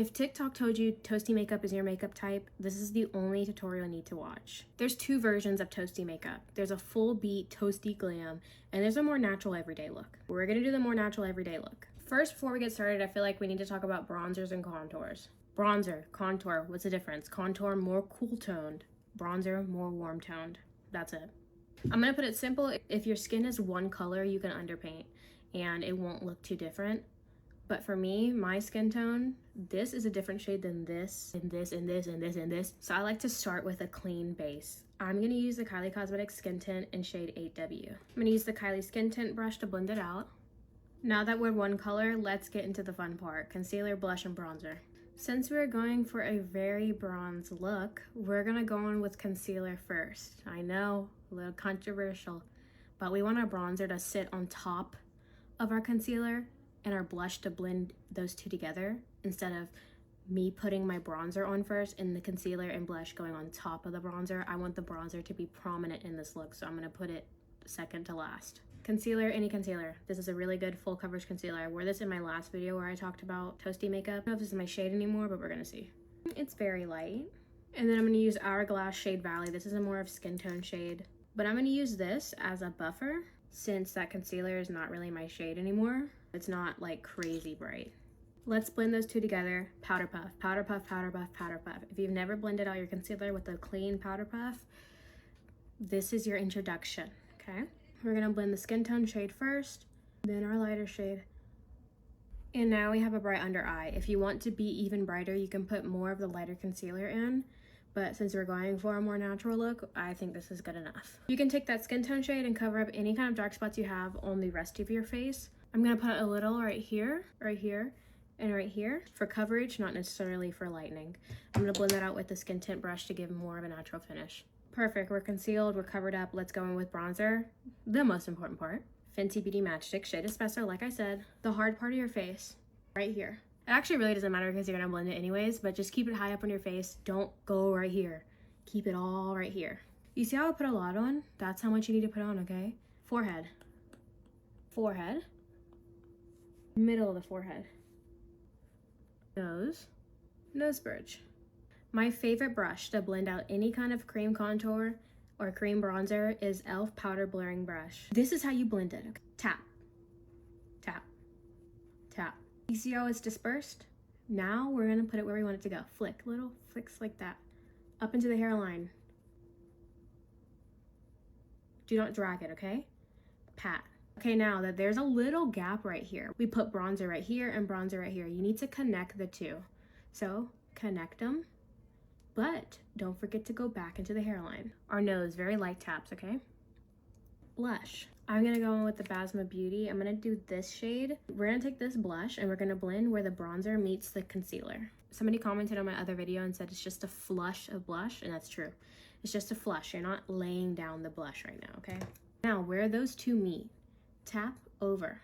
If TikTok told you Toasty Makeup is your makeup type, this is the only tutorial you need to watch. There's two versions of Toasty Makeup. There's a full beat Toasty Glam, and there's a more natural everyday look. We're gonna do the more natural everyday look. First, before we get started, I feel like we need to talk about bronzers and contours. Bronzer, contour, what's the difference? Contour, more cool toned. Bronzer, more warm toned. That's it. I'm gonna put it simple. If your skin is one color, you can underpaint and it won't look too different. But for me, my skin tone, this is a different shade than this, and this, and this, and this, and this. So I like to start with a clean base. I'm gonna use the Kylie Cosmetics Skin Tint in shade 8W. I'm gonna use the Kylie Skin Tint brush to blend it out. Now that we're one color, let's get into the fun part, concealer, blush, and bronzer. Since we're going for a very bronze look, we're gonna go on with concealer first. I know, a little controversial, but we want our bronzer to sit on top of our concealer and our blush to blend those two together instead of me putting my bronzer on first and the concealer and blush going on top of the bronzer. I want the bronzer to be prominent in this look, so I'm gonna put it second to last. Concealer, any concealer. This is a really good full coverage concealer. I wore this in my last video where I talked about Toasty Makeup. I don't know if this is my shade anymore, but we're gonna see. It's very light. And then I'm gonna use Hourglass Shade Valley. This is a more of skin tone shade, but I'm gonna use this as a buffer since that concealer is not really my shade anymore. It's not like crazy bright. Let's blend those two together. Powder puff, powder puff, powder puff, powder puff. If you've never blended out your concealer with a clean powder puff, this is your introduction, okay? We're gonna blend the skin tone shade first, then our lighter shade. And now we have a bright under eye. If you want to be even brighter, you can put more of the lighter concealer in, but since we're going for a more natural look, I think this is good enough. You can take that skin tone shade and cover up any kind of dark spots you have on the rest of your face. I'm gonna put a little right here, and right here for coverage, not necessarily for lightening. I'm gonna blend that out with the skin tint brush to give more of a natural finish. Perfect, we're concealed, we're covered up. Let's go in with bronzer, the most important part. Fenty Beauty Matchstick Shade Espresso, like I said, the hard part of your face, right here. It actually really doesn't matter because you're gonna blend it anyways, but just keep it high up on your face. Don't go right here. Keep it all right here. You see how I put a lot on? That's how much you need to put on, okay? Forehead. Forehead. Middle of the forehead. Nose. Nose bridge. My favorite brush to blend out any kind of cream contour or cream bronzer is e.l.f. Powder Blurring Brush. This is how you blend it. Okay? Tap. Tap. Tap. You see how it's dispersed? Now we're gonna put it where we want it to go. Flick, little flicks like that. Up into the hairline. Do not drag it, okay? Pat. Okay, now that there's a little gap right here, we put bronzer right here and bronzer right here. You need to connect the two. So connect them, but don't forget to go back into the hairline. Our nose, very light taps, okay? Blush. I'm gonna go in with the Basma Beauty. I'm gonna do this shade. We're gonna take this blush and we're gonna blend where the bronzer meets the concealer. Somebody commented on my other video and said it's just a flush of blush, and that's true. It's just a flush. You're not laying down the blush right now, okay? Now, where those two meet, tap over.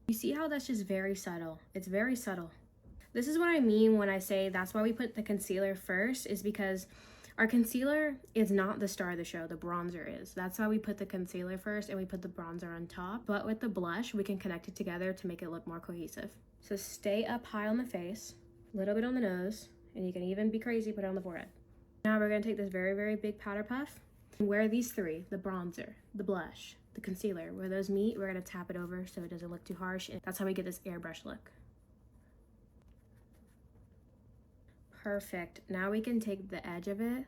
You see how that's just very subtle? It's very subtle. This is what I mean when I say that's why we put the concealer first, is because our concealer is not the star of the show, the bronzer is. That's why we put the concealer first and we put the bronzer on top. But with the blush, we can connect it together to make it look more cohesive. So stay up high on the face, a little bit on the nose, and you can even be crazy, put it on the forehead. Now we're gonna take this very, very big powder puff and where these three, the bronzer, the blush, the concealer, where those meet, we're gonna tap it over so it doesn't look too harsh. And that's how we get this airbrush look. Perfect. Now we can take the edge of it,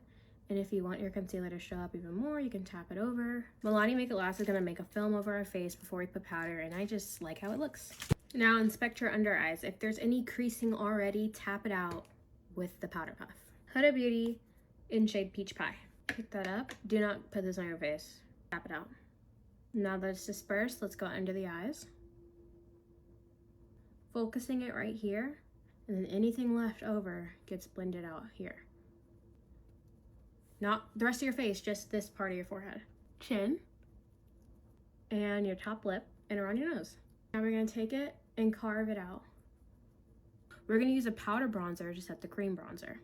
and if you want your concealer to show up even more, you can tap it over. Milani Make It Last is gonna make a film over our face before we put powder, and I just like how it looks. Now inspect your under eyes. If there's any creasing already, tap it out with the powder puff. Huda Beauty in shade Peach Pie. Pick that up. Do not put this on your face. Tap it out. Now that it's dispersed, let's go under the eyes. Focusing it right here, and then anything left over gets blended out here. Not the rest of your face, just this part of your forehead. Chin, and your top lip, and around your nose. Now we're gonna take it and carve it out. We're gonna use a powder bronzer to set the cream bronzer.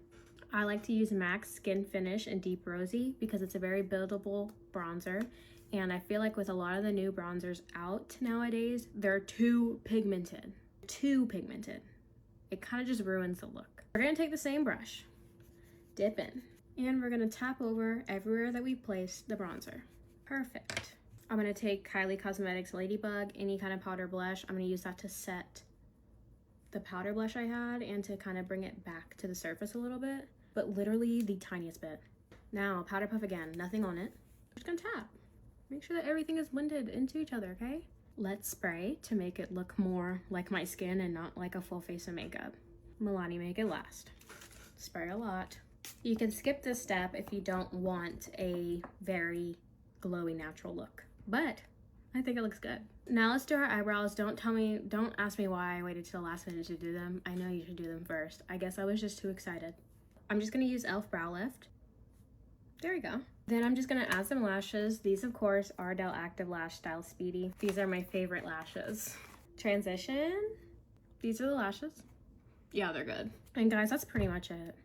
I like to use MAC's Skin Finish in Deep Rosy because it's a very buildable bronzer, and I feel like with a lot of the new bronzers out nowadays, they're too pigmented. it kind of just ruins the look. We're gonna take the same brush, dip in, and we're gonna tap over everywhere that we placed the bronzer. Perfect. I'm gonna take Kylie Cosmetics Ladybug, any kind of powder blush. I'm gonna use that to set the powder blush I had and to kind of bring it back to the surface a little bit, but literally the tiniest bit. Now, powder puff again, nothing on it. I'm just gonna tap. Make sure that everything is blended into each other, okay? Let's spray to make it look more like my skin and not like a full face of makeup. Milani, make it last. Spray a lot. You can skip this step if you don't want a very glowy natural look, but I think it looks good. Now let's do our eyebrows. Don't ask me why I waited till the last minute to do them. I know you should do them first. I guess I was just too excited. I'm just gonna use e.l.f. Brow Lift. There we go. Then I'm just gonna add some lashes. These, of course, are Ardell Active Lash Style Speedy. These are my favorite lashes. Transition. These are the lashes. Yeah, they're good. And guys, that's pretty much it.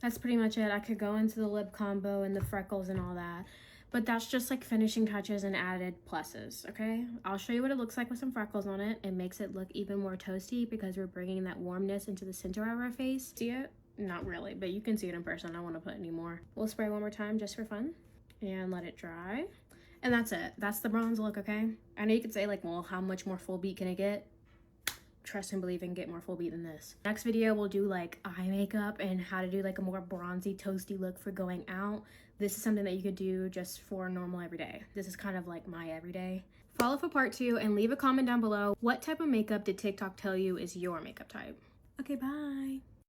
That's pretty much it. I could go into the lip combo and the freckles and all that, but that's just like finishing touches and added pluses, okay? I'll show you what it looks like with some freckles on it. It makes it look even more toasty because we're bringing that warmness into the center of our face. See it? Not really, but you can see it in person. I don't want to put any more. We'll spray one more time just for fun and let it dry. And that's it. That's the bronze look, okay? I know you could say like, well, how much more full beat can it get? Trust and believe and get more full beat than this. Next video, we'll do like eye makeup and how to do like a more bronzy, toasty look for going out. This is something that you could do just for normal everyday. This is kind of like my everyday. Follow for part 2 and leave a comment down below. What type of makeup did TikTok tell you is your makeup type? Okay, bye.